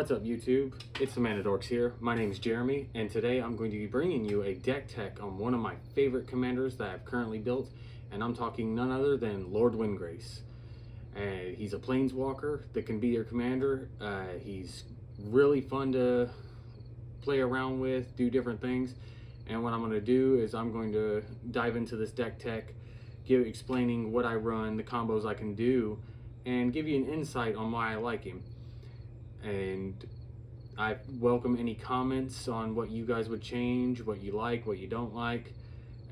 What's up YouTube? It's the Man of Dorks here. My name is Jeremy, and today I'm going to be bringing you a deck tech on one of my favorite commanders that I've currently built, and I'm talking none other than Lord Windgrace. He's a planeswalker that can be your commander. He's really fun to play around with, do different things, and what I'm going to do is I'm going to dive into this deck tech, explaining what I run, the combos I can do, and give you an insight on why I like him. And I welcome any comments on what you guys would change, what you like, what you don't like.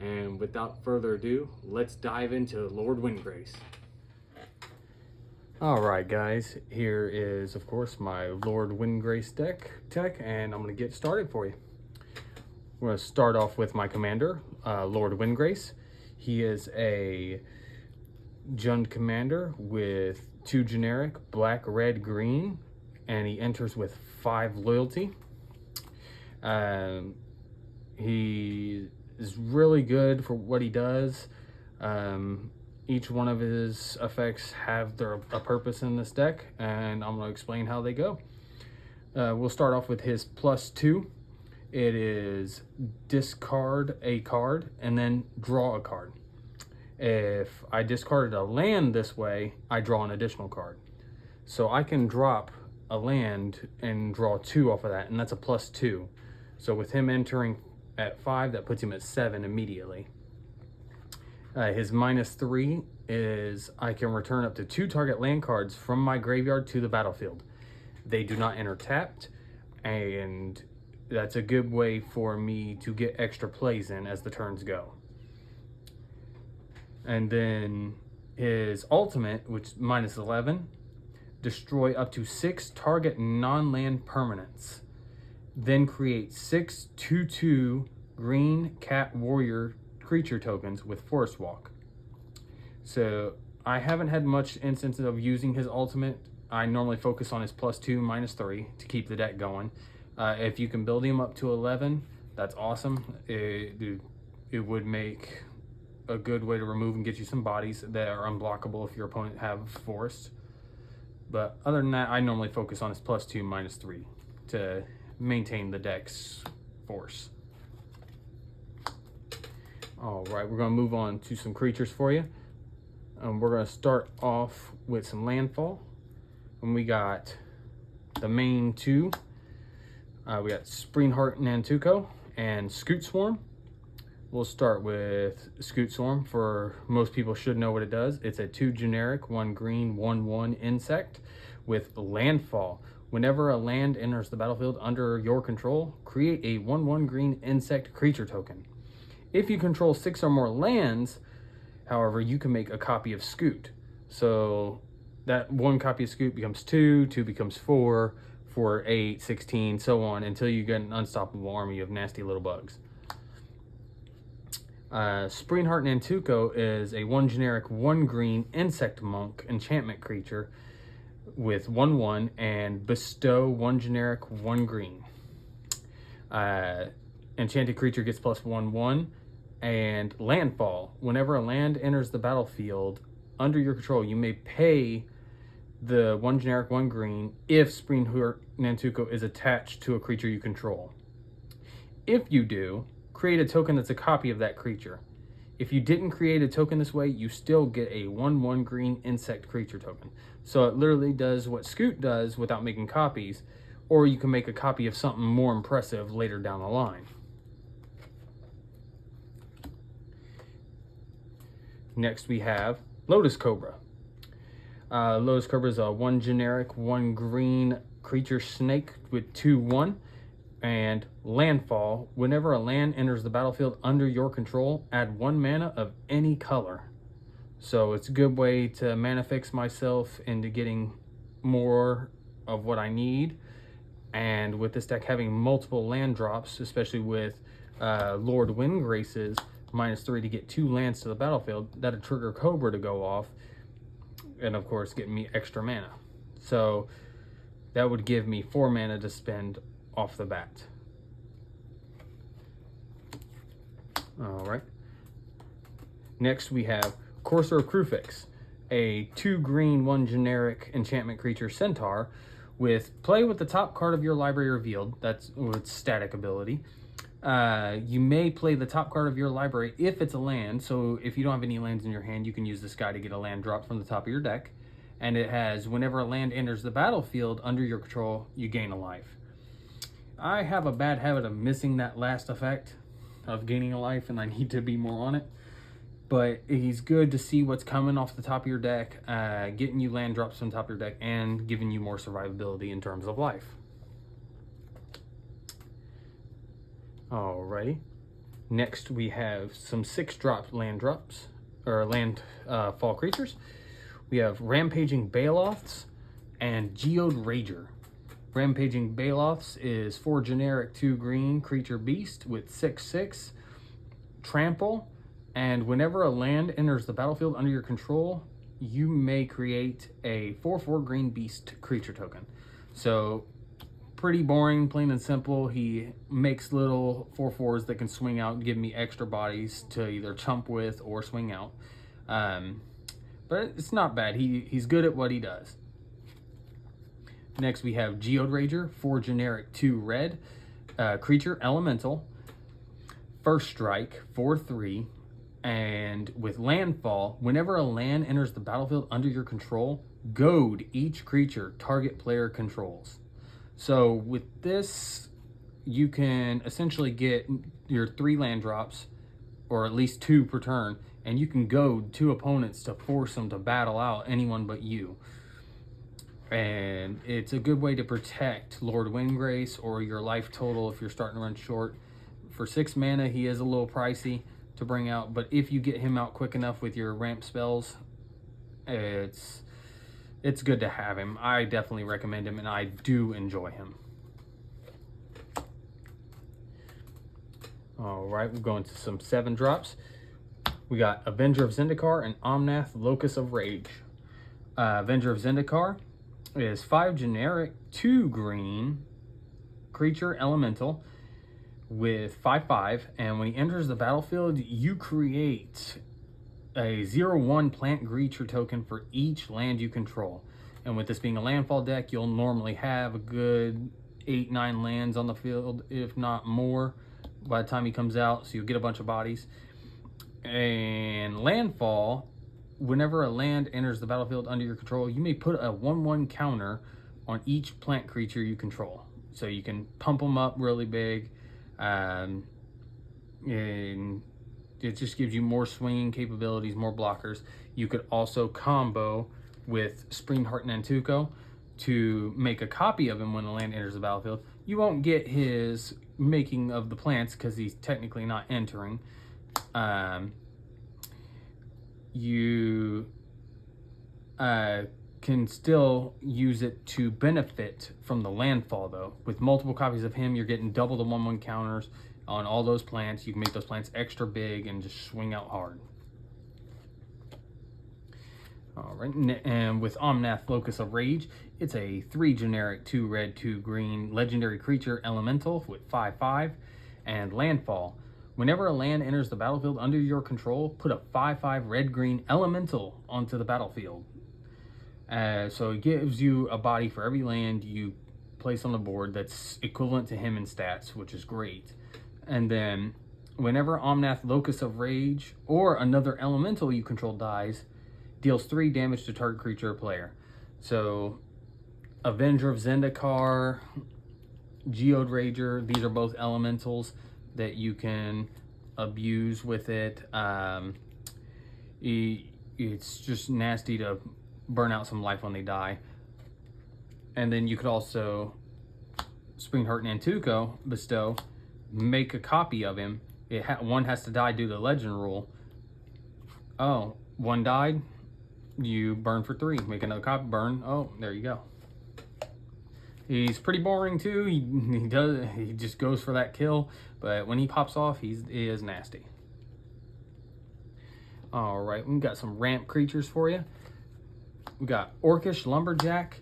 And without further ado, let's dive into Lord Windgrace. Alright guys, here is of course my Lord Windgrace deck tech, and I'm going to get started for you. We're going to start off with my commander, Lord Windgrace. He is a Jund commander with 2 generic, black, red, green, and he enters with 5 loyalty. He is really good for what he does. Each one of his effects have a purpose in this deck, and I'm going to explain how they go. We'll start off with his +2. It is discard a card and then draw a card. If I discarded a land this way, I draw an additional card. So I can drop a land and draw 2 off of that, and that's a +2. So with him entering at 5, that puts him at 7 immediately. His -3 is I can return up to 2 target land cards from my graveyard to the battlefield. They do not enter tapped, and that's a good way for me to get extra plays in as the turns go. And then his ultimate, which is -11, destroy up to 6 target non-land permanents. Then create 6 2/2 green cat warrior creature tokens with Forest Walk. So I haven't had much instance of using his ultimate. I normally focus on his +2, -3 to keep the deck going. If you can build him up to 11, that's awesome. It would make a good way to remove and get you some bodies that are unblockable if your opponent have forest. But other than that, I normally focus on his +2, -3 to maintain the deck's force. Alright, we're going to move on to some creatures for you. We're going to start off with some Landfall. And we got the main 2. We got Springheart Nantuko and Scute Swarm. We'll start with Scute Swarm. For most people should know what it does. It's a 2 generic, 1 green, 1/1 insect with Landfall. Whenever a land enters the battlefield under your control, create a 1/1 green insect creature token. If you control 6 or more lands, however, you can make a copy of Scute. So that 1 copy of Scute becomes 2, 2 becomes 4, 4, 8, 16, so on, until you get an unstoppable army of nasty little bugs. Springheart Nantuko is a 1 generic, 1 green insect monk enchantment creature with 1/1 and bestow 1 generic, 1 green. Enchanted creature gets +1/1 and Landfall. Whenever a land enters the battlefield under your control, you may pay the 1 generic, 1 green if Springheart Nantuko is attached to a creature you control. If you do, create a token that's a copy of that creature. If you didn't create a token this way, you still get a 1/1 green insect creature token. So it literally does what Scute does without making copies, or you can make a copy of something more impressive later down the line. Next we have Lotus Cobra. Lotus Cobra is a 1 generic, 1 green creature snake with 2/1. And Landfall. Whenever a land enters the battlefield under your control, add 1 mana of any color. So it's a good way to mana fix myself into getting more of what I need. And with this deck having multiple land drops, especially with Lord Windgrace's -3 to get 2 lands to the battlefield, that'll trigger Cobra to go off. And of course, get me extra mana. So that would give me 4 mana to spend off the bat. Alright. Next we have Courser of Kruphix, a 2 green, 1 generic enchantment creature centaur Play with the top card of your library revealed. That's with static ability. You may play the top card of your library if it's a land. So if you don't have any lands in your hand, you can use this guy to get a land drop from the top of your deck. And it has, whenever a land enters the battlefield under your control, you gain a life. I have a bad habit of missing that last effect of gaining a life, and I need to be more on it. But he's good to see what's coming off the top of your deck, getting you land drops from the top of your deck, and giving you more survivability in terms of life. Alrighty. Next we have some 6-drop land drops, or landfall creatures. We have Rampaging Baloths and Geode Rager. Rampaging Baloths is 4 generic 2 green creature beast with 6/6 trample, and whenever a land enters the battlefield under your control, you may create a 4/4 green beast creature token. So pretty boring, plain and simple. He makes little 4/4s that can swing out and give me extra bodies to either chump with or swing out. But it's not bad. He's good at what he does. Next we have Geode Rager, 4 generic 2 red creature elemental. First strike, 4/3, and with landfall, whenever a land enters the battlefield under your control, goad each creature target player controls. So with this, you can essentially get your 3 land drops, or at least 2 per turn, and you can goad 2 opponents to force them to battle out anyone but you. And it's a good way to protect Lord Windgrace or your life total if you're starting to run short. For 6 mana, he is a little pricey to bring out, but if you get him out quick enough with your ramp spells, it's good to have him. I definitely recommend him, and I do enjoy him. Alright, we're going to some 7 drops. We got Avenger of Zendikar and Omnath, Locus of Rage. Avenger of Zendikar is 5 generic 2 green creature elemental with 5/5, and when he enters the battlefield, you create a 0/1 plant creature token for each land you control. And with this being a landfall deck, you'll normally have a good 8-9 lands on the field, if not more, by the time he comes out, so you'll get a bunch of bodies. And landfall, whenever a land enters the battlefield under your control, you may put a 1/1 counter on each plant creature you control. So you can pump them up really big, and it just gives you more swinging capabilities, more blockers. You could also combo with Springheart Nantuko to make a copy of him when a land enters the battlefield. You won't get his making of the plants because he's technically not entering. You can still use it to benefit from the landfall, though. With multiple copies of him, you're getting double the 1/1 counters on all those plants. You can make those plants extra big and just swing out hard. All right, and with Omnath, Locus of Rage, it's a 3 generic 2 red 2 green legendary creature elemental with 5/5 and landfall. Whenever a land enters the battlefield under your control, put a 5/5 red-green elemental onto the battlefield. So it gives you a body for every land you place on the board that's equivalent to him in stats, which is great. And then whenever Omnath, Locus of Rage, or another elemental you control dies, deals 3 damage to target creature or player. So Avenger of Zendikar, Geode Rager, these are both elementals that you can abuse with it. It's just nasty to burn out some life when they die. And then you could also Springheart Nantuko bestow, make a copy of him. One has to die due to the legend rule. Oh, 1 died, you burn for 3. Make another copy, burn. Oh, there you go. He's pretty boring too. He just goes for that kill, but when he pops off, he is nasty. All right, we've got some ramp creatures for you. We got Orcish Lumberjack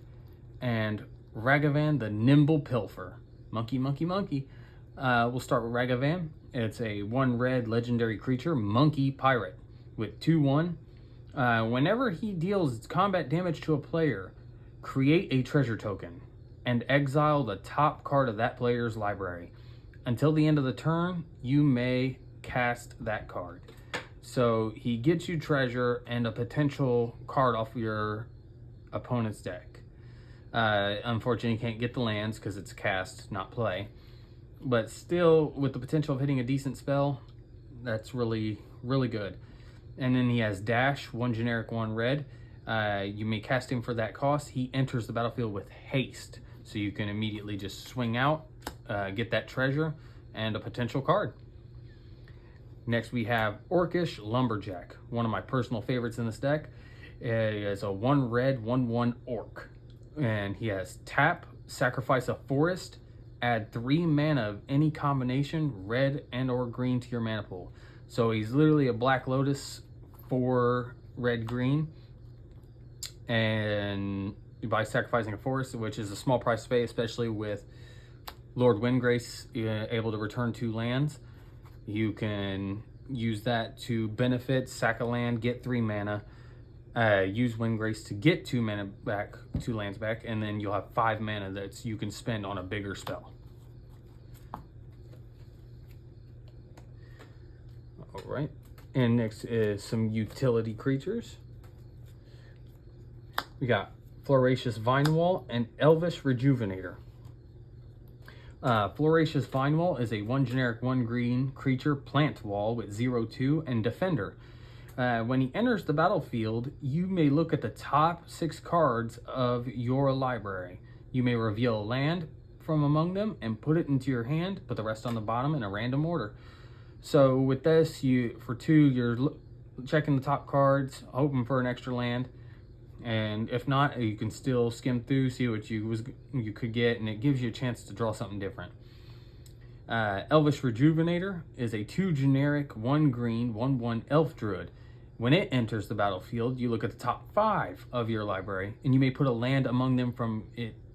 and Ragavan the Nimble Pilfer. Monkey, monkey, monkey. We'll start with Ragavan. It's a 1 red legendary creature, monkey pirate with 2/1. Whenever he deals combat damage to a player, create a treasure token. and exile the top card of that player's library. Until the end of the turn, you may cast that card. So he gets you treasure and a potential card off your opponent's deck. Unfortunately, you can't get the lands because it's cast, not play. But still, with the potential of hitting a decent spell, that's really, really good. And then he has Dash, 1 generic, 1 red. You may cast him for that cost. He enters the battlefield with haste, so you can immediately just swing out, get that treasure, and a potential card. Next we have Orcish Lumberjack, one of my personal favorites in this deck. It's a 1 red, 1/1 orc. And he has tap, sacrifice a forest, add 3 mana of any combination, red and or green, to your mana pool. So he's literally a Black Lotus for red green. And by sacrificing a forest, which is a small price to pay, especially with Lord Windgrace able to return 2 lands, you can use that to benefit, sack a land, get 3 mana, use Windgrace to get 2 mana back, 2 lands back, and then you'll have 5 mana that you can spend on a bigger spell. All right, and next is some utility creatures. We got Floriferous Vinewall and Elvish Rejuvenator. Floriferous Vinewall is a 1 generic, 1 green creature plant wall with 0/2 and defender. When he enters the battlefield, you may look at the top 6 cards of your library. You may reveal a land from among them and put it into your hand, put the rest on the bottom in a random order. So with this, for 2, you're checking the top cards, hoping for an extra land. And if not, you can still skim through, see what you could get, and it gives you a chance to draw something different. Elvish Rejuvenator is a 2 generic, 1 green, 1/1 elf druid. When it enters the battlefield, you look at the top 5 of your library, and you may put a land among them from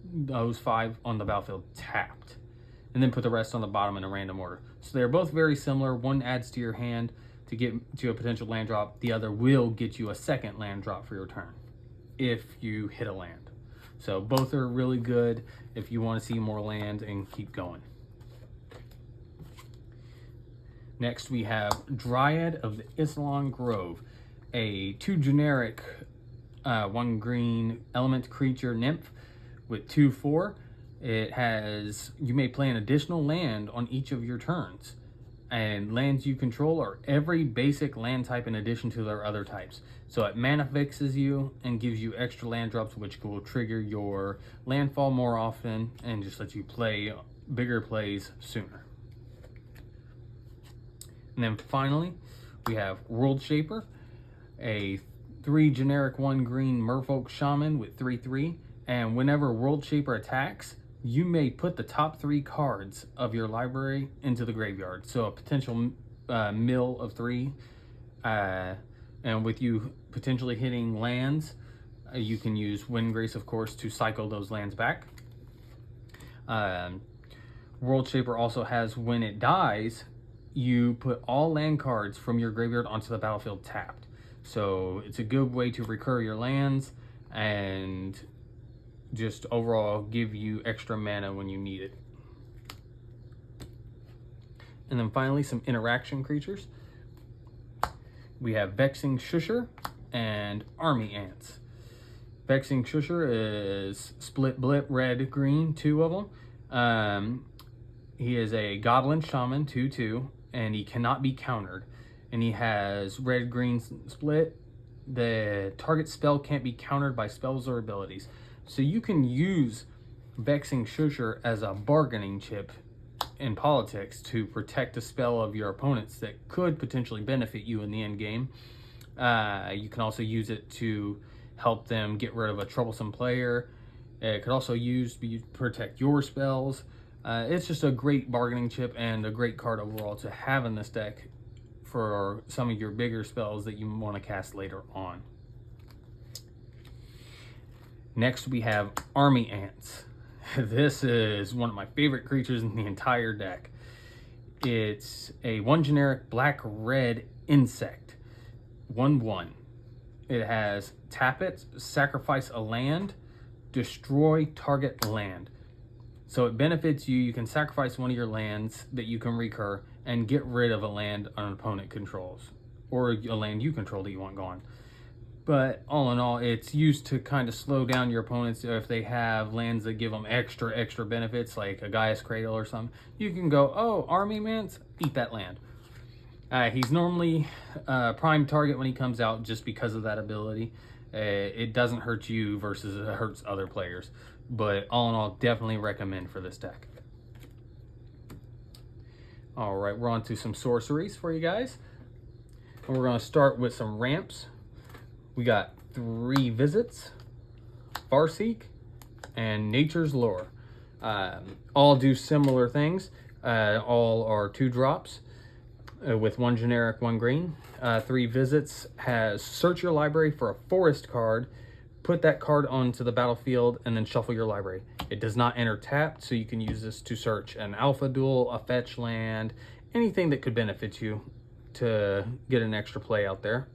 those 5 on the battlefield tapped, and then put the rest on the bottom in a random order. So they're both very similar. One adds to your hand to get to a potential land drop. The other will get you a second land drop for your turn if you hit a land. So both are really good if you want to see more land and keep going. Next we have Dryad of the Ilysian Grove, a 2 generic, 1 green element creature nymph with 2/4. It has, you may play an additional land on each of your turns, and lands you control are every basic land type in addition to their other types. So it mana fixes you and gives you extra land drops, which will trigger your landfall more often and just let you play bigger plays sooner. And then finally, we have World Shaper, a 3 generic, 1 green merfolk shaman with 3/3. And whenever World Shaper attacks, you may put the top 3 cards of your library into the graveyard. So a potential mill of 3. And with you potentially hitting lands, you can use Windgrace, of course, to cycle those lands back. World Shaper also has, when it dies, you put all land cards from your graveyard onto the battlefield tapped. So it's a good way to recur your lands and just overall give you extra mana when you need it. And then finally, some interaction creatures. We have Vexing Shusher and Army Ants. Vexing Shusher is split blip, red, green, 2 of them. He is a Goblin Shaman, 2/2, and he cannot be countered. And he has red, green split. The target spell can't be countered by spells or abilities. So you can use Vexing Shusher as a bargaining chip in politics to protect a spell of your opponents that could potentially benefit you in the end game. You can also use it to help them get rid of a troublesome player. It could also protect your spells. It's just a great bargaining chip and a great card overall to have in this deck for some of your bigger spells that you want to cast later on. Next we have Army Ants. This is one of my favorite creatures in the entire deck. It's a 1 generic black-red insect, 1/1. It has tap it, sacrifice a land, destroy target land. So it benefits you. You can sacrifice one of your lands that you can recur and get rid of a land an opponent controls, or a land you control that you want gone. But all in all, it's used to kind of slow down your opponents if they have lands that give them extra benefits, like a Gaia's Cradle or something. You can go, oh, Army Mance, eat that land. He's normally prime target when he comes out just because of that ability. It doesn't hurt you versus it hurts other players. But all in all, definitely recommend for this deck. Alright, we're on to some sorceries for you guys. And we're going to start with some ramps. We got 3 Visits, Farseek, and Nature's Lure. All do similar things. All are 2 drops with 1 generic, 1 green. 3 Visits has search your library for a forest card, put that card onto the battlefield, and then shuffle your library. It does not enter tapped, so you can use this to search an alpha duel, a fetch land, anything that could benefit you to get an extra play out there.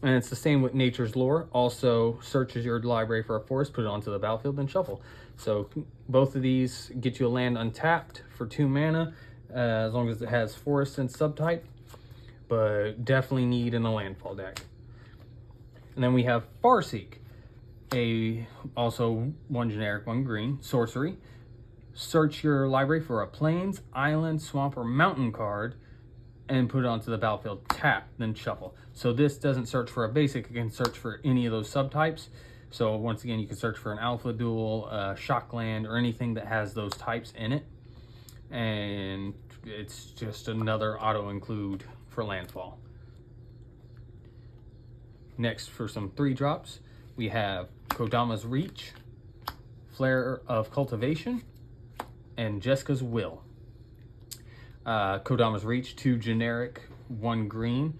And it's the same with Nature's Lure. Also searches your library for a forest, put it onto the battlefield, and shuffle. So both of these get you a land untapped for 2 mana, as long as it has forest and subtype. But definitely need in a landfall deck. And then we have Farseek, also 1 generic, 1 green sorcery. Search your library for a plains, island, swamp, or mountain card, and put it onto the battlefield, tap, then shuffle. So this doesn't search for a basic, it can search for any of those subtypes. So once again, you can search for an alpha duel, shock land, or anything that has those types in it. And it's just another auto include for landfall. Next, for some 3 drops, we have Kodama's Reach, Flare of Cultivation, and Jeska's Will. Kodama's Reach, 2 generic, 1 green.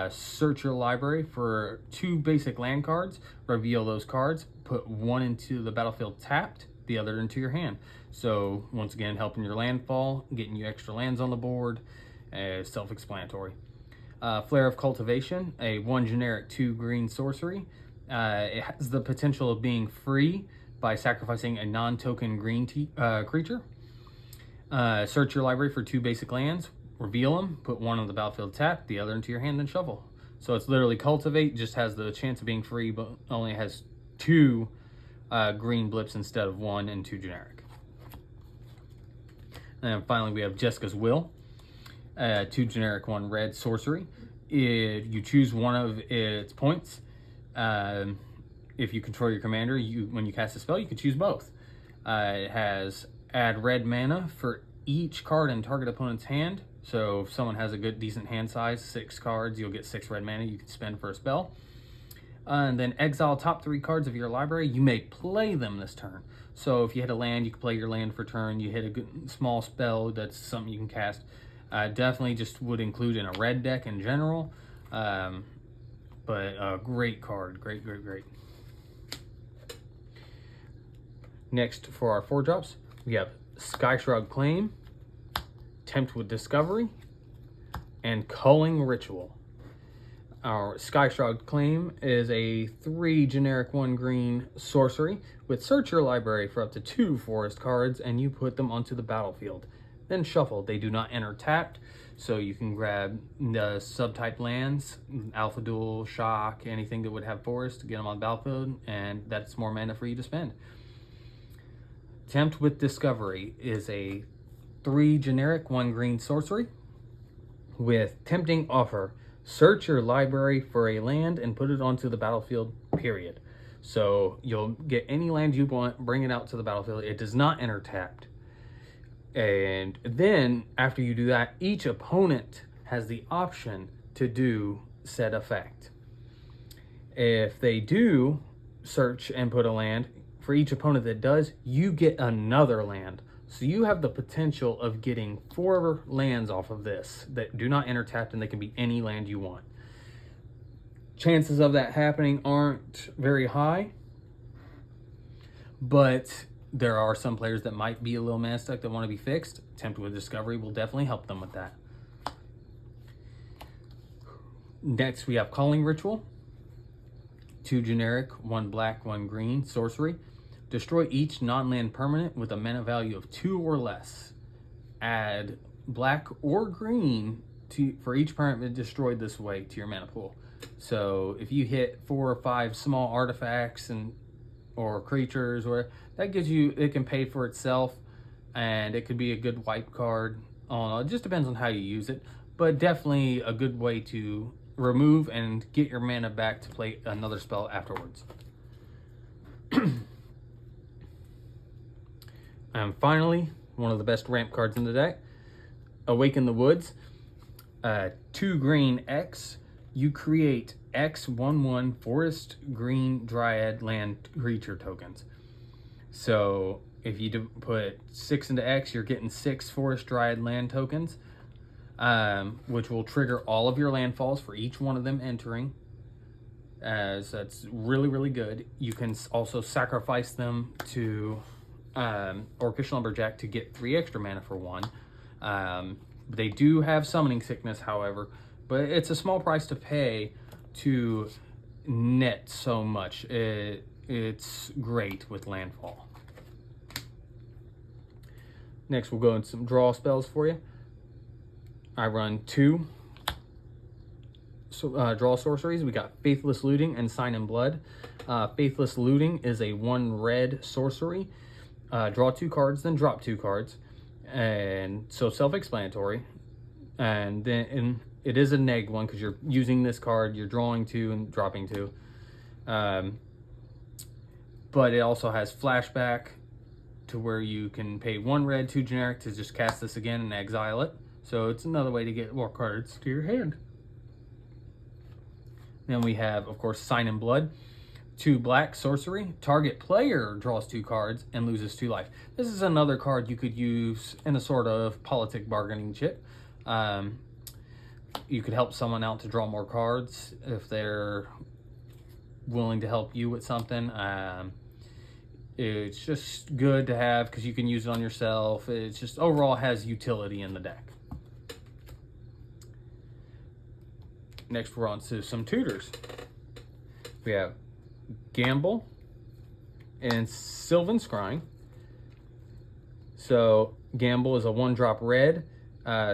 Search your library for 2 basic land cards, reveal those cards, put 1 into the battlefield tapped, the other into your hand. So once again, helping your landfall, getting you extra lands on the board, self-explanatory. Flare of Cultivation, a 1 generic, 2 green sorcery. It has the potential of being free by sacrificing a non-token green creature. Search your library for 2 basic lands, reveal them, put 1 on the battlefield tapped, the other into your hand, then shuffle. So it's literally Cultivate, just has the chance of being free, but only has 2 green blips instead of 1 and 2 generic. And then finally we have Jeska's Will, 2 generic, 1 red sorcery. If you choose one of its points, if you control your commander, when you cast a spell, you can choose both. It has add red mana for each card in target opponent's hand. So if someone has a decent hand size, 6 cards, you'll get 6 red mana you can spend for a spell. And then exile top 3 cards of your library. You may play them this turn. So if you hit a land, you can play your land for turn. You hit a good, small spell, that's something you can cast. Definitely just would include in a red deck in general. But a great card. Great. Next, for our 4 drops, we have Skyshroud Claim, Tempt with Discovery, and Culling Ritual. Our Skyshroud Claim is a 3 generic, 1 green sorcery with search your library for up to 2 forest cards, and you put them onto the battlefield. Then shuffle. They do not enter tapped, so you can grab the subtype lands, Alpha Duel, Shock, anything that would have forest to get them on the battlefield, and that's more mana for you to spend. Tempt with Discovery is a 3 generic, 1 green sorcery with Tempting Offer. Search your library for a land and put it onto the battlefield, period. So you'll get any land you want, bring it out to the battlefield. It does not enter tapped. And then after you do that, each opponent has the option to do said effect. If they do search and put a land, for each opponent that does, you get another land. So you have the potential of getting 4 lands off of this that do not enter tapped, and they can be any land you want. Chances of that happening aren't very high, but there are some players that might be a little mana stuck that want to be fixed. Tempt with Discovery will definitely help them with that. Next, we have Culling Ritual. 2 generic, 1 black, 1 green sorcery. Destroy each non-land permanent with a mana value of 2 or less. Add black or green for each permanent destroyed this way to your mana pool. So if you hit 4 or 5 small artifacts or creatures, or that gives you, it can pay for itself, and it could be a good wipe card. It just depends on how you use it, but definitely a good way to remove and get your mana back to play another spell afterwards. And finally, one of the best ramp cards in the deck, Awaken the Woods. 2 green X. You create X 1/1 forest green dryad land creature tokens. So if you put 6 into X, you're getting 6 forest dryad land tokens, which will trigger all of your landfalls for each one of them entering. As that's really, really good. You can also sacrifice them to Orcish Lumberjack to get 3 extra mana for 1. They do have summoning sickness, however, but it's a small price to pay to net so much. It's great with Landfall. Next, we'll go into some draw spells for you. I run 2 draw sorceries. We got Faithless Looting and Sign in Blood. Faithless Looting is a 1 red sorcery. Draw 2 cards, then drop 2 cards. And so self-explanatory. And then it is a neg one because you're using this card, you're drawing 2 and dropping 2. But it also has flashback to where you can pay 1 red, 2 generic to just cast this again and exile it. So it's another way to get more cards to your hand. Then we have, of course, Sign in Blood. 2 black sorcery. Target player draws 2 cards and loses 2 life. This is another card you could use in a sort of politic bargaining chip. You could help someone out to draw more cards if they're willing to help you with something. It's just good to have because you can use it on yourself. It's just overall has utility in the deck. Next, we're on to some tutors. We have Gamble and Sylvan Scrying. So Gamble is a 1-drop red.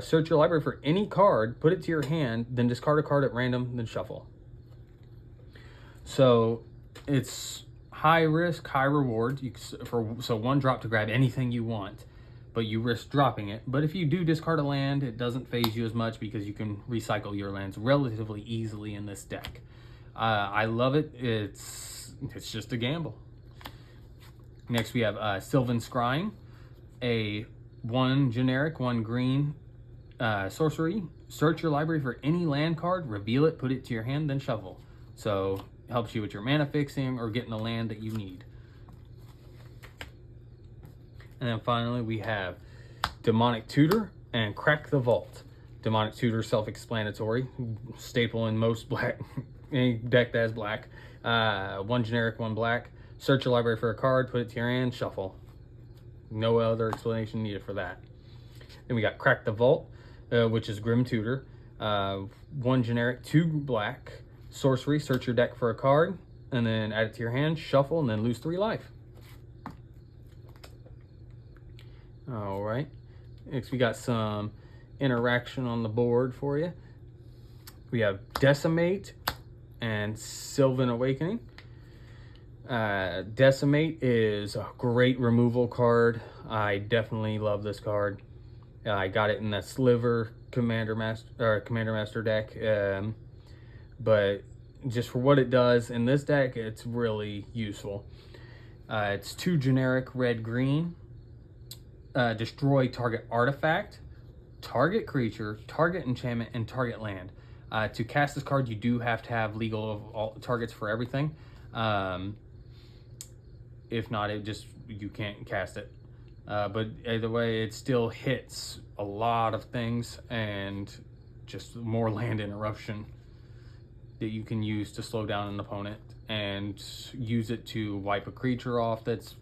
Search your library for any card, put it to your hand, then discard a card at random, then shuffle. So it's high risk, high reward. So 1 drop to grab anything you want, but you risk dropping it. But if you do discard a land, it doesn't phase you as much because you can recycle your lands relatively easily in this deck. I love it. It's just a gamble. Next we have Sylvan Scrying, a 1 generic, 1 green sorcery. Search your library for any land card, reveal it, put it to your hand, then shuffle. So it helps you with your mana fixing or getting the land that you need. And then finally we have Demonic Tutor and Crack the Vault. Demonic Tutor, self-explanatory, staple in most black, any deck that has black. 1 generic, 1 black. Search your library for a card, put it to your hand, shuffle. No other explanation needed for that. Then we got Crack the Vault, which is Grim Tutor. 1 generic, 2 black. Sorcery, search your deck for a card, and then add it to your hand, shuffle, and then lose 3 life. All right. Next, we got some interaction on the board for you. We have Decimate and Sylvan Awakening. Decimate is a great removal card. I definitely love this card. I got it in that Sliver Commander Master deck, but just for what it does in this deck, it's really useful. It's 2 generic red-green. Destroy target artifact, target creature, target enchantment, and target land. To cast this card, you do have to have legal of all targets for everything. If not, you can't cast it. But either way, it still hits a lot of things and just more land interruption that you can use to slow down an opponent and use it to wipe a creature off that's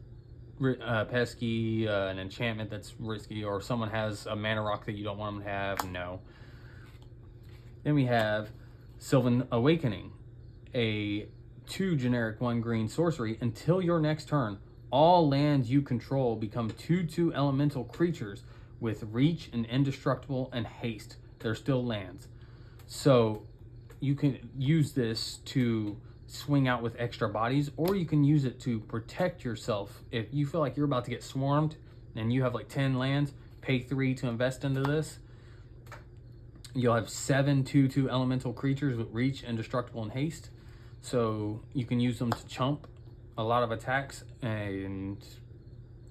pesky, an enchantment that's risky, or someone has a mana rock that you don't want them to have. No. Then we have Sylvan Awakening, a 2 generic 1 green sorcery. Until your next turn, all lands you control become 2/2 elemental creatures with reach and indestructible and haste. They're still lands. So you can use this to swing out with extra bodies, or you can use it to protect yourself. If you feel like you're about to get swarmed and you have like 10 lands, pay 3 to invest into this. You'll have 7 2/2 elemental creatures with reach, indestructible, and haste. So you can use them to chump a lot of attacks and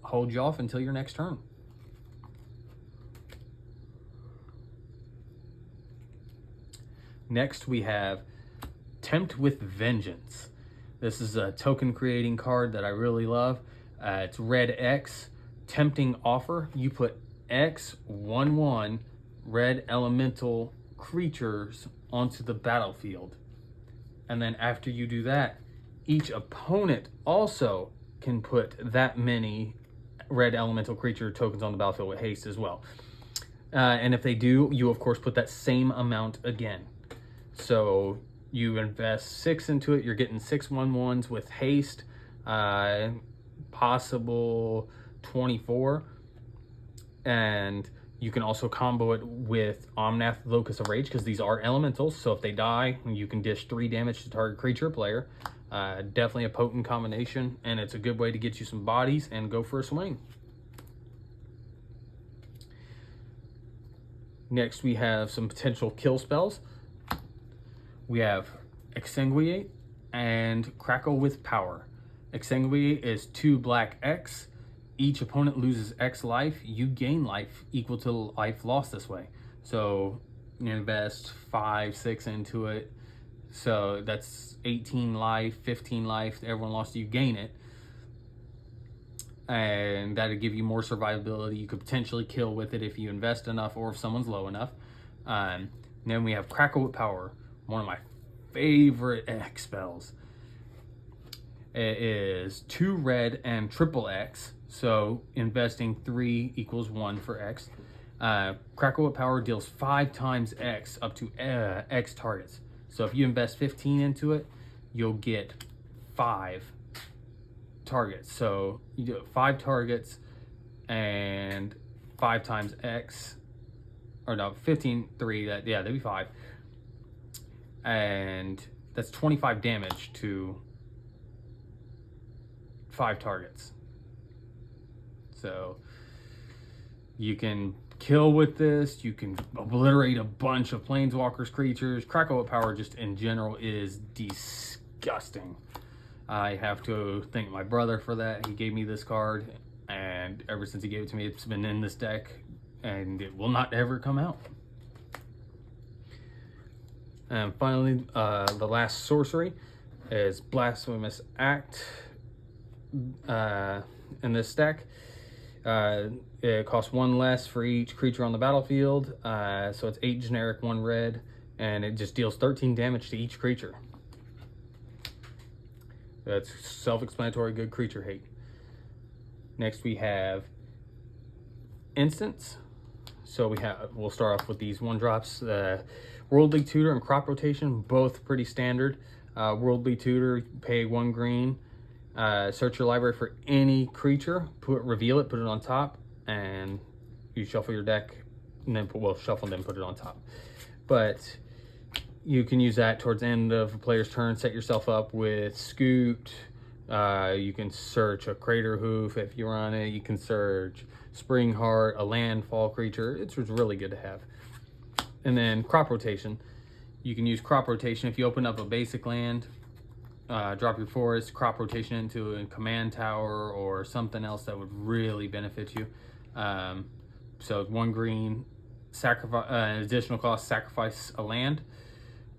hold you off until your next turn. Next we have Tempt with Vengeance. This is a token creating card that I really love. It's red X, tempting offer. You put X 1/1 red elemental creatures onto the battlefield. And then after you do that, each opponent also can put that many red elemental creature tokens on the battlefield with haste as well. And if they do, you of course put that same amount again. So you invest 6 into it, you're getting 6 1/1s with haste, possible 24. And you can also combo it with Omnath, Locus of Rage, because these are elementals. So if they die, you can dish 3 damage to target creature or player. Definitely a potent combination, and it's a good way to get you some bodies and go for a swing. Next, we have some potential kill spells. We have Exsanguinate and Crackle with Power. Exsanguinate is 2 black X. Each opponent loses X life. You gain life equal to life lost this way. So you invest 5, 6 into it. So that's 18 life, 15 life. Everyone lost, you gain it. And that'll give you more survivability. You could potentially kill with it if you invest enough or if someone's low enough. Then we have Crackle with Power, one of my favorite X spells. It is 2 red and triple X. So investing 3 equals 1 for X. Crackle with Power deals 5 times X up to X targets. So if you invest 15 into it, you'll get 5 targets. So you do 5 targets and 5 times X, or no, 15, 3, that'd be 5. And that's 25 damage to 5 targets. So you can kill with this, you can obliterate a bunch of planeswalkers, creatures. Crackle with Power just in general is disgusting. I have to thank my brother for that. He gave me this card, and ever since he gave it to me, it's been in this deck, and it will not ever come out. And finally, the last sorcery is Blasphemous Act in this deck. It costs 1 less for each creature on the battlefield, so it's 8 generic, 1 red, and it just deals 13 damage to each creature. That's self-explanatory, good creature hate. Next we have instants. So we'll start off with these 1-drops. Worldly Tutor and Crop Rotation, both pretty standard. Worldly Tutor, pay 1 green. Search your library for any creature, reveal it, put it on top, and you shuffle your deck, and then shuffle and then put it on top. But you can use that towards the end of a player's turn. Set yourself up with Scute. You can search a Craterhoof if you run it. You can search Springheart, a Landfall creature. It's really good to have. And then Crop Rotation. You can use Crop Rotation if you open up a basic land. Drop your forest, Crop Rotation into a command tower or something else that would really benefit you. So 1 green, sacrifice, additional cost, sacrifice a land.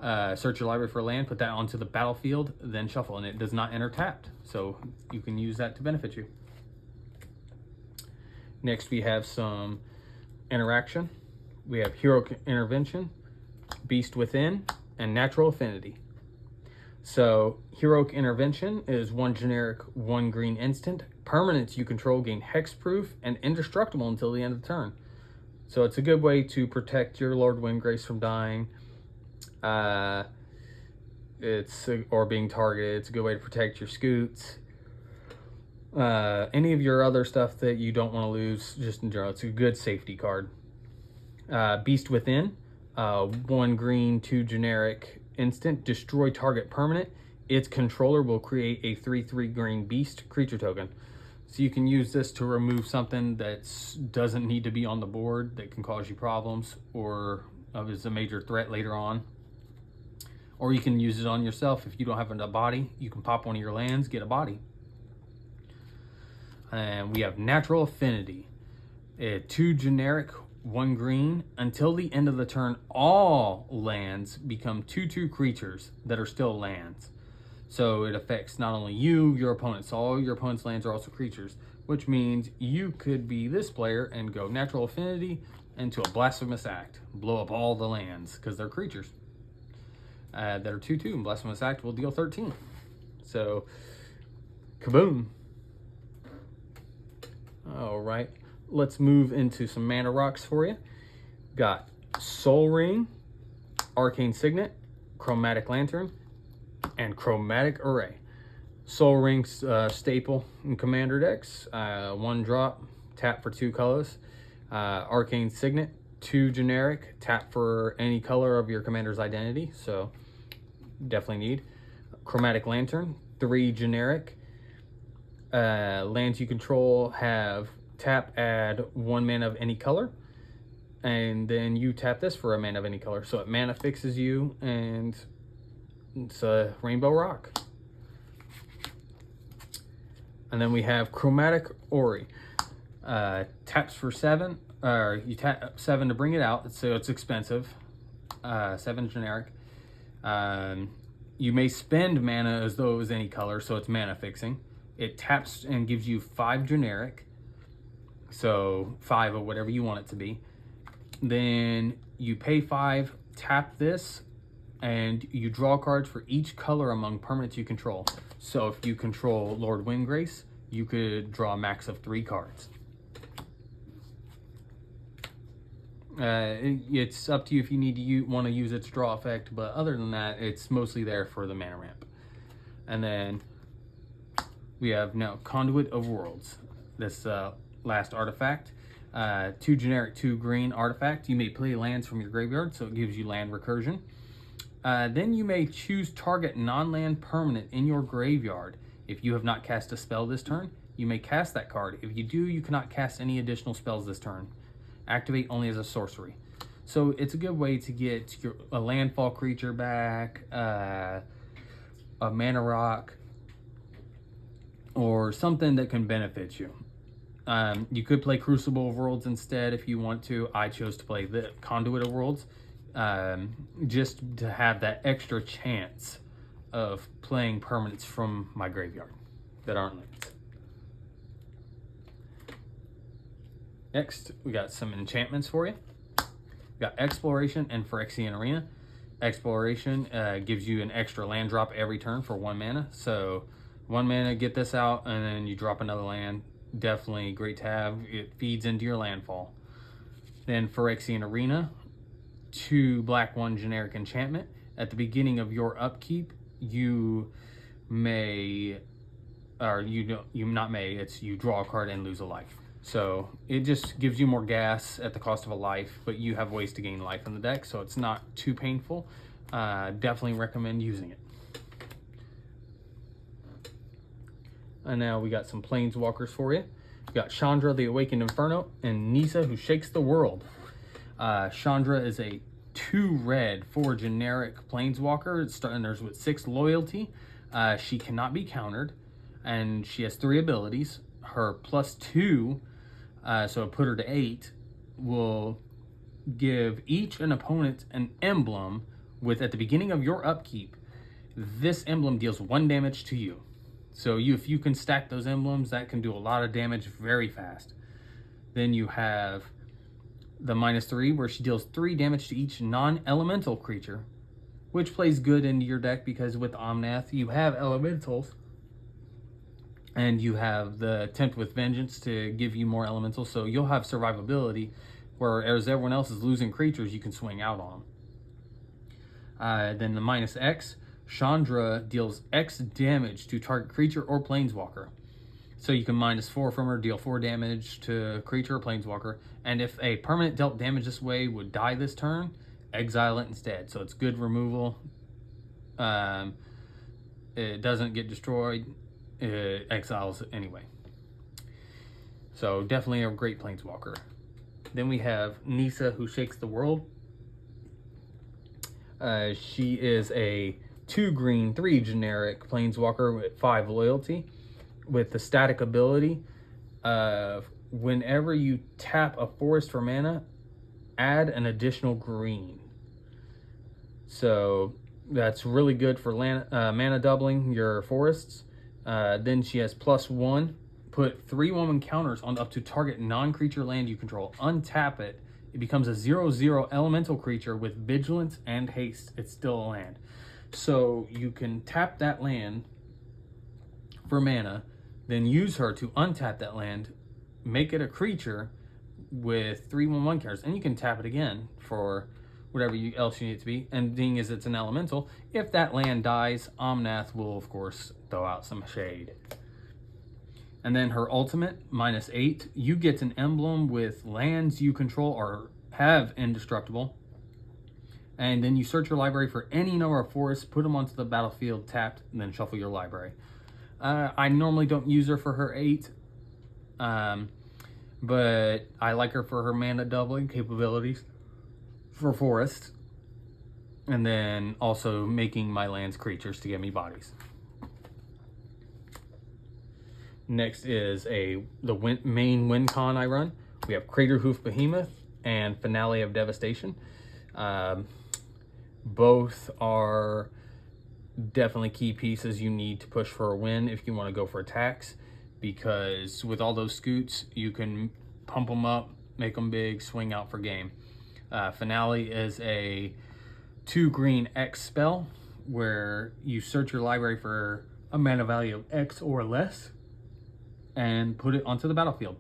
Search your library for a land, put that onto the battlefield, then shuffle, and it does not enter tapped. So you can use that to benefit you. Next we have some interaction. We have Heroic Intervention, Beast Within, and Natural Affinity. So Heroic Intervention is 1 generic, 1 green instant. Permanents you control gain hexproof and indestructible until the end of the turn. So it's a good way to protect your Lord Windgrace from dying. Or being targeted. It's a good way to protect your Scutes. Any of your other stuff that you don't want to lose, just in general, it's a good safety card. Beast Within, 1 green, 2 generic instant, destroy target permanent. Its controller will create a 3/3 green beast creature token. So you can use this to remove something that doesn't need to be on the board that can cause you problems or is a major threat later on. Or you can use it on yourself. If you don't have a body, you can pop one of your lands, get a body. And we have Natural Affinity. 2 generic, 1 green. Until the end of the turn, all lands become 2/2 creatures that are still lands. So it affects not only you, your opponents. All your opponent's lands are also creatures, which means you could be this player and go Natural Affinity into a Blasphemous Act. Blow up all the lands because they're creatures that are 2/2, and Blasphemous Act will deal 13. So, kaboom. All right, let's move into some mana rocks for you. Got Soul Ring, Arcane Signet, Chromatic Lantern, and Chromatic Array. Soul Ring's staple in Commander decks. 1 drop, tap for 2 colors. Arcane Signet, 2 generic, tap for any color of your commander's identity, so definitely need. Chromatic Lantern, 3 generic. Lands you control have tap, add 1 mana of any color, and then you tap this for a mana of any color, so it mana fixes you, and it's a rainbow rock. And then we have Chromatic Ori. Taps for 7, or you tap 7 to bring it out, so it's expensive. 7 generic. You may spend mana as though it was any color, so it's mana fixing. It taps and gives you 5 generic, so 5 of whatever you want it to be. Then you pay 5, tap this, and you draw cards for each color among permanents you control. So if you control Lord Windgrace, you could draw a max of 3 cards. It's up to you if you need to want to use its draw effect, but other than that, it's mostly there for the mana ramp. And then we have now Conduit of Worlds. This last artifact, 2 generic, 2 green artifact. You may play lands from your graveyard, so it gives you land recursion. Then you may choose target non-land permanent in your graveyard. If you have not cast a spell this turn, you may cast that card. If you do, you cannot cast any additional spells this turn. Activate only as a sorcery. So it's a good way to get a landfall creature back, a mana rock, or something that can benefit you. You could play Crucible of Worlds instead if you want to. I chose to play the Conduit of Worlds, just to have that extra chance of playing permanents from my graveyard that aren't lands. Next, we got some enchantments for you. We got Exploration and Phyrexian Arena. Exploration gives you an extra land drop every turn for 1 mana. So 1 mana, get this out, and then you drop another land. Definitely great to have. It feeds into your landfall. Then Phyrexian Arena, 2 black, 1 generic enchantment. At the beginning of your upkeep, you may, or you not may, it's you draw a card and lose a life. So it just gives you more gas at the cost of a life, but you have ways to gain life in the deck, so it's not too painful. Definitely recommend using it. And now we got some planeswalkers for you. We got Chandra, the Awakened Inferno, and Nissa, who shakes the world. Chandra is a 2 red, 4 generic planeswalker. It starts with 6 loyalty. She cannot be countered, and she has 3 abilities. Her +2, so put her to 8, will give each an opponent an emblem with, at the beginning of your upkeep, this emblem deals 1 damage to you. So if you can stack those emblems, that can do a lot of damage very fast. Then you have the -3, where she deals 3 damage to each non-elemental creature, which plays good into your deck because with Omnath, you have elementals, and you have the Tempt with Vengeance to give you more elementals, so you'll have survivability, whereas everyone else is losing creatures you can swing out on. Then the -X, Chandra deals X damage to target creature or planeswalker. So you can -4 from her, deal 4 damage to creature or planeswalker. And if a permanent dealt damage this way would die this turn, exile it instead. So it's good removal. It doesn't get destroyed. It exiles it anyway. So definitely a great planeswalker. Then we have Nissa, who shakes the world. She is a 2 green, 3 generic planeswalker with 5 loyalty. With the static ability of whenever you tap a forest for mana, add an additional green. So that's really good for mana doubling your forests. Then she has +1. Put 3/1 counters on up to target non-creature land you control. Untap it. It becomes a 0/0 elemental creature with vigilance and haste. It's still a land. So you can tap that land for mana, then use her to untap that land, make it a creature with 3/1 counters, and you can tap it again for whatever else you need it to be. And being as it's an elemental, if that land dies, Omnath will, of course, throw out some shade. And then her ultimate, -8, you get an emblem with lands you control or have indestructible. And then you search your library for any number of forests, put them onto the battlefield tapped, and then shuffle your library. I normally don't use her for her 8, but I like her for her mana doubling capabilities for forest, and then also making my lands creatures to get me bodies. Next is the main win con I run. We have Craterhoof Behemoth and Finale of Devastation. Both are definitely key pieces you need to push for a win if you want to go for attacks, because with all those scoots, you can pump them up, make them big, swing out for game. Finale is a 2 green X spell where you search your library for a mana value of X or less and put it onto the battlefield.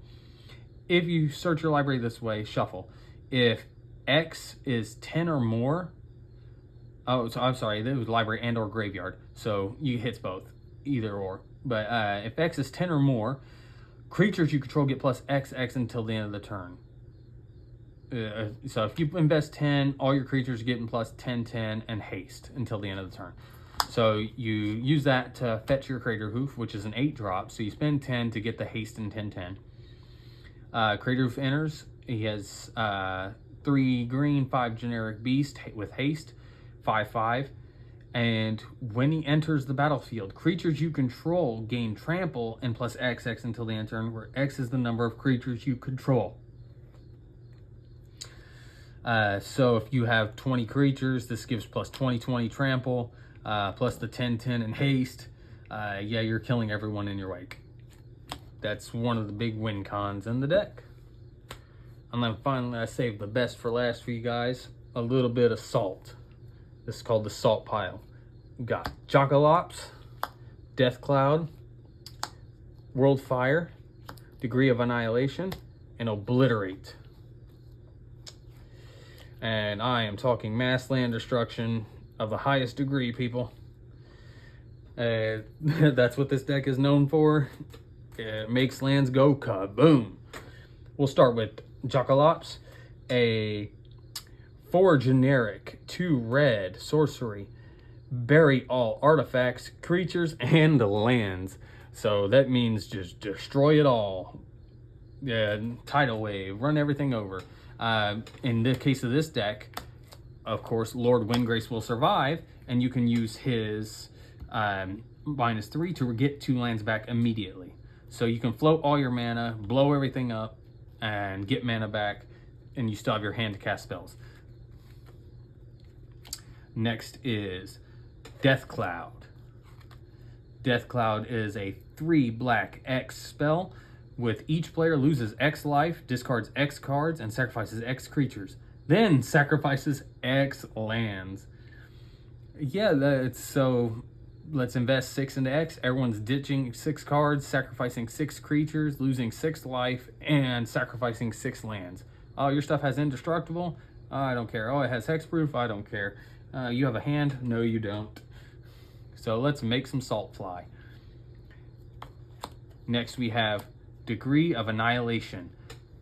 If you search your library this way, shuffle. If X is 10 or more, so I'm sorry, that was library and or graveyard. So you hits both, either or. But if X is 10 or more, creatures you control get +XX until the end of the turn. So if you invest 10, all your creatures are getting +10, 10, and haste until the end of the turn. So you use that to fetch your Craterhoof, which is an 8-drop. So you spend 10 to get the haste and 10/10. Craterhoof enters. He has 3 green, 5 generic beast with haste. 5/5, and when he enters the battlefield, creatures you control gain trample and +XX until the end of the turn, where X is the number of creatures you control. So if you have 20 creatures, this gives +20/20 trample, plus the 10/10 and haste. Yeah, you're killing everyone in your wake. That's one of the big win cons in the deck. And then finally, I saved the best for last for you guys, a little bit of salt. This is called the Salt Pile. We've got Jokalops, Death Cloud, World Fire, Degree of Annihilation, and Obliterate. And I am talking mass land destruction of the highest degree, people. That's what this deck is known for. It makes lands go kaboom. We'll start with Jokalops, a 4 generic, 2 red sorcery. Bury all artifacts, creatures, and lands. So that means just destroy it all. Tidal wave, run everything over. In the case of this deck, of course, Lord Windgrace will survive, and you can use his -3 to get 2 lands back immediately. So you can float all your mana, blow everything up, and get mana back, and you still have your hand to cast spells. Next is Death Cloud. Death Cloud is a 3 black X spell. With each player loses X life, discards X cards, and sacrifices X creatures. Then sacrifices X lands. Yeah, so let's invest 6 into X. Everyone's ditching 6 cards, sacrificing 6 creatures, losing 6 life, and sacrificing 6 lands. Oh, your stuff has indestructible? I don't care. Oh, it has hexproof? I don't care. You have a hand? No, you don't. So let's make some salt fly. Next we have Degree of Annihilation.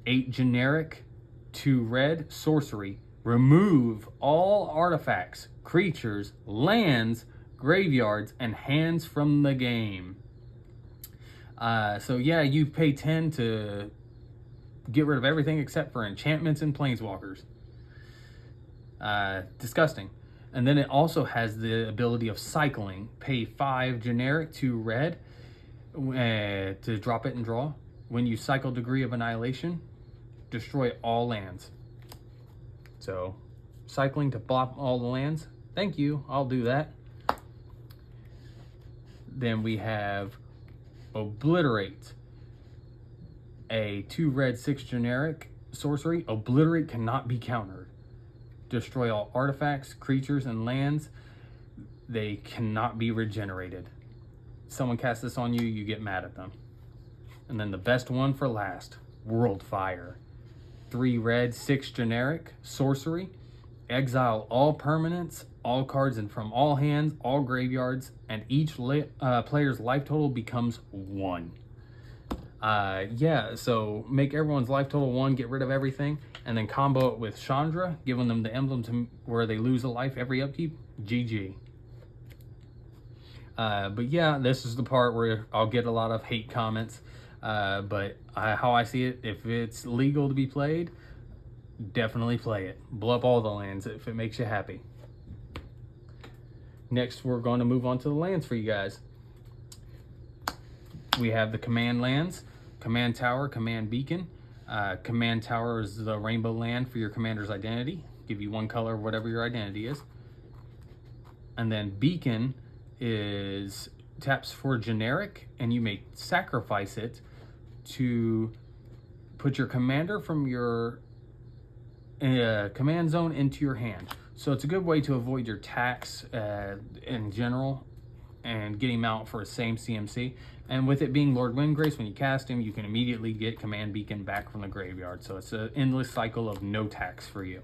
8 generic, 2 red, sorcery. Remove all artifacts, creatures, lands, graveyards, and hands from the game. So yeah, you pay 10 to get rid of everything except for enchantments and planeswalkers. Disgusting. And then it also has the ability of cycling. Pay 5 generic, 2 red to drop it and draw. When you cycle Degree of Annihilation, destroy all lands. So, cycling to block all the lands. Thank you, I'll do that. Then we have Obliterate. A 2 red, 6 generic sorcery. Obliterate cannot be countered. Destroy all artifacts, creatures, and lands. They cannot be regenerated. Someone casts this on you, you get mad at them. And then the best one for last, World Fire. 3 red, 6 generic, sorcery. Exile all permanents, all cards and from all hands, all graveyards, and each player's life total becomes 1. Yeah, so make everyone's life total 1, get rid of everything, and then combo it with Chandra, giving them the emblem to where they lose a life every upkeep. GG. But yeah, this is the part where I'll get a lot of hate comments. But how I see it, if it's legal to be played, definitely play it. Blow up all the lands if it makes you happy. Next, we're going to move on to the lands for you guys. We have the command lands, Command Tower, Command Beacon. Command Tower is the rainbow land for your commander's identity. Give you 1 color, whatever your identity is. And then Beacon is taps for generic, and you may sacrifice it to put your commander from your command zone into your hand. So it's a good way to avoid your tax in general and get him out for a same CMC. And with it being Lord Windgrace, when you cast him, you can immediately get Command Beacon back from the graveyard. So it's an endless cycle of no tax for you.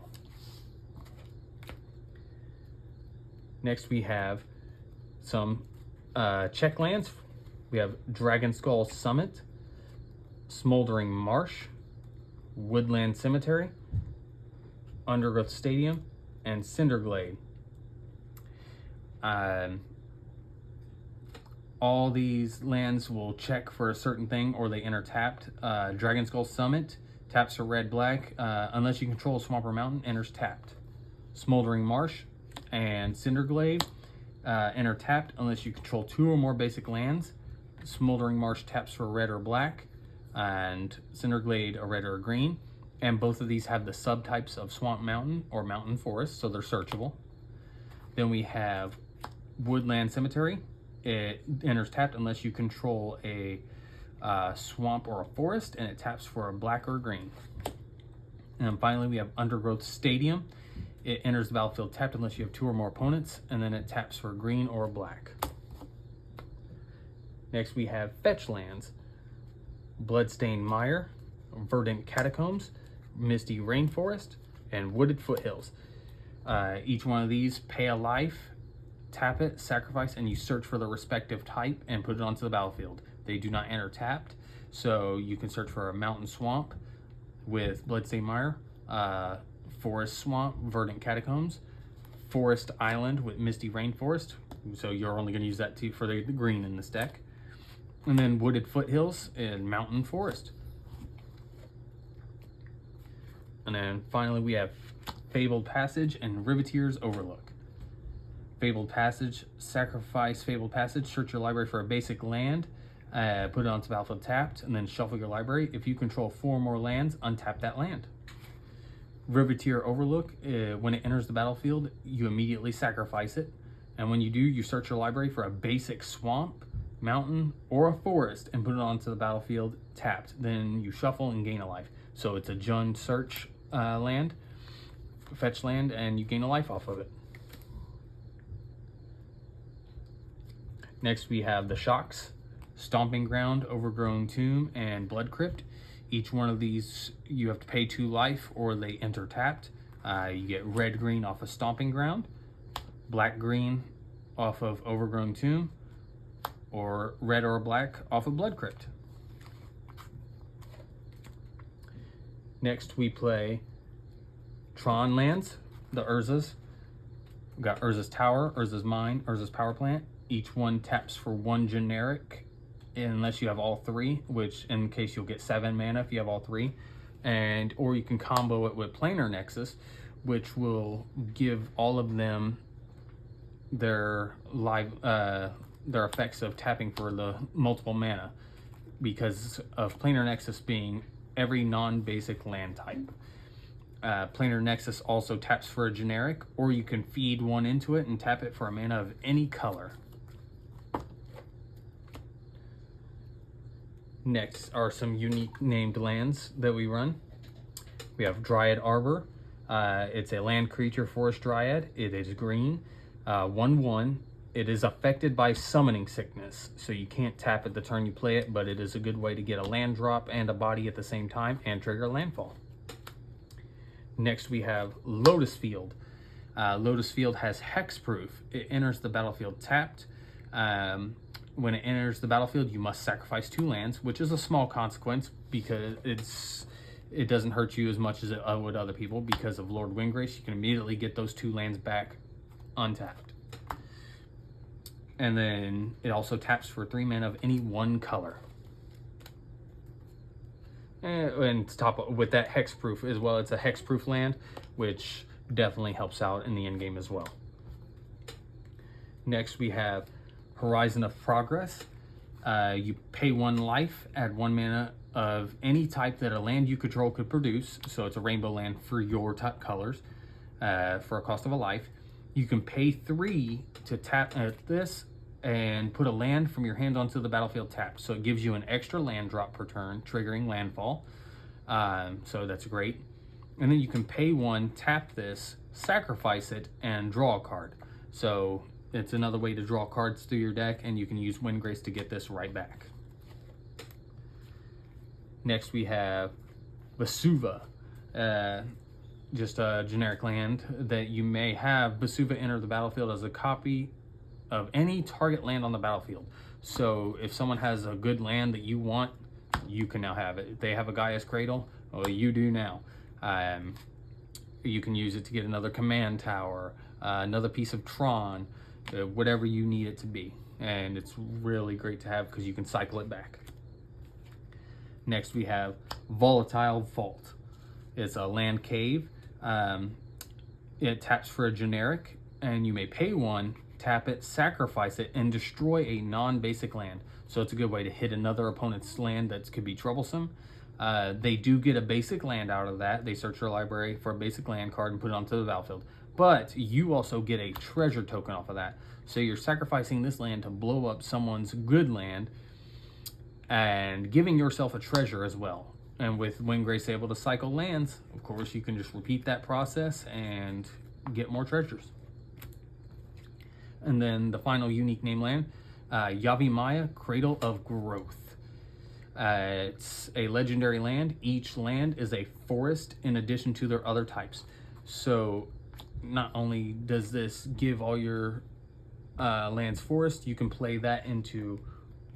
Next we have some check lands. We have Dragonskull Summit, Smoldering Marsh, Woodland Cemetery, Undergrowth Stadium, and Cinderglade. All these lands will check for a certain thing or they enter tapped. Dragonskull Summit taps for red black. Unless you control a swamp or mountain, enters tapped. Smoldering Marsh and Cinderglade enter tapped unless you control 2 or more basic lands. Smoldering Marsh taps for red or black, and Cinderglade a red or a green. And both of these have the subtypes of swamp mountain or mountain forest, so they're searchable. Then we have Woodland Cemetery. It enters tapped unless you control a swamp or a forest, and it taps for a black or a green. And then finally we have Undergrowth Stadium. It enters the battlefield tapped unless you have 2 or more opponents, and then it taps for a green or a black. Next we have fetch lands. Bloodstained Mire, Verdant Catacombs, Misty Rainforest, and Wooded Foothills. Each one of these pay a life, tap it, sacrifice, and you search for the respective type and put it onto the battlefield. They do not enter tapped, so you can search for a mountain swamp with Bloodstained Mire, forest swamp, Verdant Catacombs, forest island with Misty Rainforest, so you're only going to use that for the green in this deck, and then Wooded Foothills and Mountain Forest. And then finally we have Fabled Passage and Riveteer's Overlook. Fabled Passage, sacrifice Fabled Passage, search your library for a basic land, put it onto the battlefield tapped, and then shuffle your library. If you control 4 or more lands, untap that land. Riveteer Overlook, when it enters the battlefield, you immediately sacrifice it. And when you do, you search your library for a basic swamp, mountain, or a forest and put it onto the battlefield tapped. Then you shuffle and gain a life. So it's a Jund search land, fetch land, and you gain a life off of it. Next we have the Shocks, Stomping Ground, Overgrown Tomb, and Blood Crypt. Each one of these you have to pay 2 life or they enter tapped. You get red-green off of Stomping Ground, black-green off of Overgrown Tomb, or red or black off of Blood Crypt. Next we play Tron lands, the Urzas. We've got Urza's Tower, Urza's Mine, Urza's Power Plant. Each one taps for 1 generic unless you have all 3, which in case you'll get 7 mana if you have all 3. And or you can combo it with Planar Nexus, which will give all of them their effects of tapping for the multiple mana, because of Planar Nexus being every non-basic land type. Planar Nexus also taps for a generic, or you can feed 1 into it and tap it for a mana of any color. Next are some unique named lands that we run. We have Dryad Arbor. It's a land creature forest dryad. It is green, 1/1. It is affected by summoning sickness, so you can't tap it the turn you play it, but it is a good way to get a land drop and a body at the same time and trigger landfall. Next we have Lotus Field. Lotus Field has hexproof. It enters the battlefield tapped. When it enters the battlefield, you must sacrifice 2 lands, which is a small consequence because it doesn't hurt you as much as it would other people. Because of Lord Windgrace, you can immediately get those 2 lands back untapped. And then it also taps for 3 mana of any 1 color. And to top with that hexproof as well, it's a hexproof land, which definitely helps out in the end game as well. Next we have Horizon of Progress. You pay 1 life, add 1 mana of any type that a land you control could produce. So it's a rainbow land for your type colors for a cost of a life. You can pay 3 to tap at this and put a land from your hand onto the battlefield tapped. So it gives you an extra land drop per turn, triggering landfall. So that's great. And then you can pay 1, tap this, sacrifice it, and draw a card. So it's another way to draw cards through your deck, and you can use Windgrace to get this right back. Next we have Basuva. Just a generic land that you may have Basuva enter the battlefield as a copy of any target land on the battlefield. So if someone has a good land that you want, you can now have it. If they have a Gaia's Cradle, well, you do now. You can use it to get another command tower, another piece of Tron, whatever you need it to be. And it's really great to have because you can cycle it back. Next we have Volatile Vault. It's a land cave. It taps for a generic, and you may pay 1, tap it, sacrifice it, and destroy a non-basic land. So it's a good way to hit another opponent's land that could be troublesome. They do get a basic land out of that. They search your library for a basic land card and put it onto the battlefield. But you also get a treasure token off of that. So you're sacrificing this land to blow up someone's good land and giving yourself a treasure as well. And with Windgrace able to cycle lands, of course, you can just repeat that process and get more treasures. And then the final unique name land, Yavimaya, Cradle of Growth. It's a legendary land. Each land is a forest in addition to their other types. So not only does this give all your lands forest, you can play that into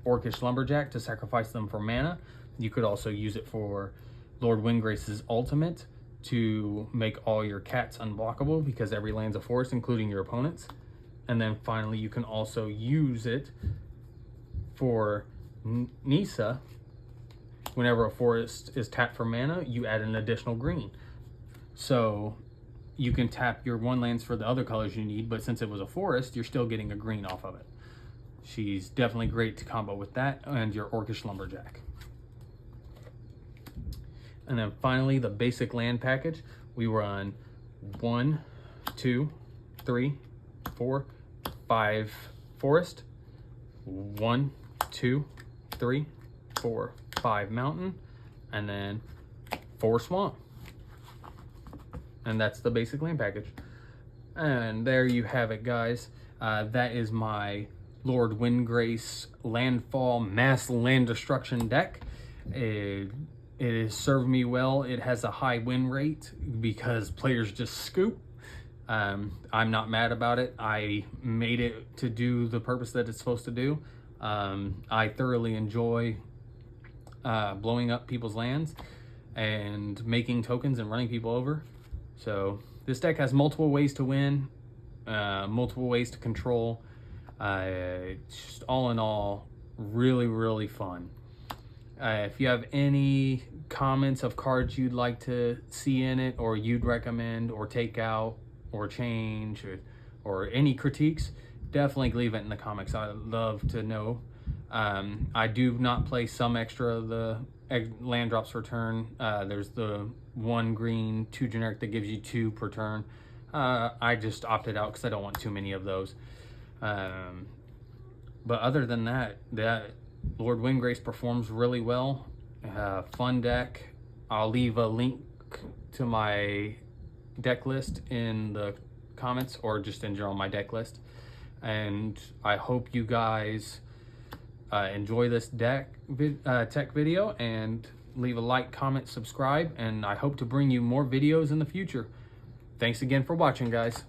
Orcish Lumberjack to sacrifice them for mana. You could also use it for Lord Windgrace's ultimate to make all your cats unblockable because every land's a forest, including your opponent's. And then finally, you can also use it for Nissa. Whenever a forest is tapped for mana, you add an additional green. So you can tap your 1 lands for the other colors you need, but since it was a forest, you're still getting a green off of it. She's definitely great to combo with that and your Orcish Lumberjack. And then finally, the basic land package. We run 1, 2, 3, 4, 5 forest, 1, 2, 3, 4, 5 mountain, and then 4 swamp. And that's the basic land package. And there you have it, guys. That is my Lord Windgrace Landfall Mass Land Destruction deck. It has served me well. It has a high win rate because players just scoop. I'm not mad about it. I made it to do the purpose that it's supposed to do. I thoroughly enjoy blowing up people's lands, and making tokens and running people over. So this deck has multiple ways to win, multiple ways to control. Just all in all, really fun. If you have any comments of cards you'd like to see in it, or you'd recommend or take out or change, or any critiques, definitely leave it in the comments. I'd love to know. I do not play some extra of the land drops per turn. There's the 1 green, 2 generic that gives you 2 per turn. I just opted out because I don't want too many of those. But other than that, Lord Windgrace performs really well. Fun deck. I'll leave a link to my deck list in the comments, or just in general my deck list. And I hope you guys enjoy this deck tech video, and leave a like, comment, subscribe, and I hope to bring you more videos in the future. Thanks again for watching, guys.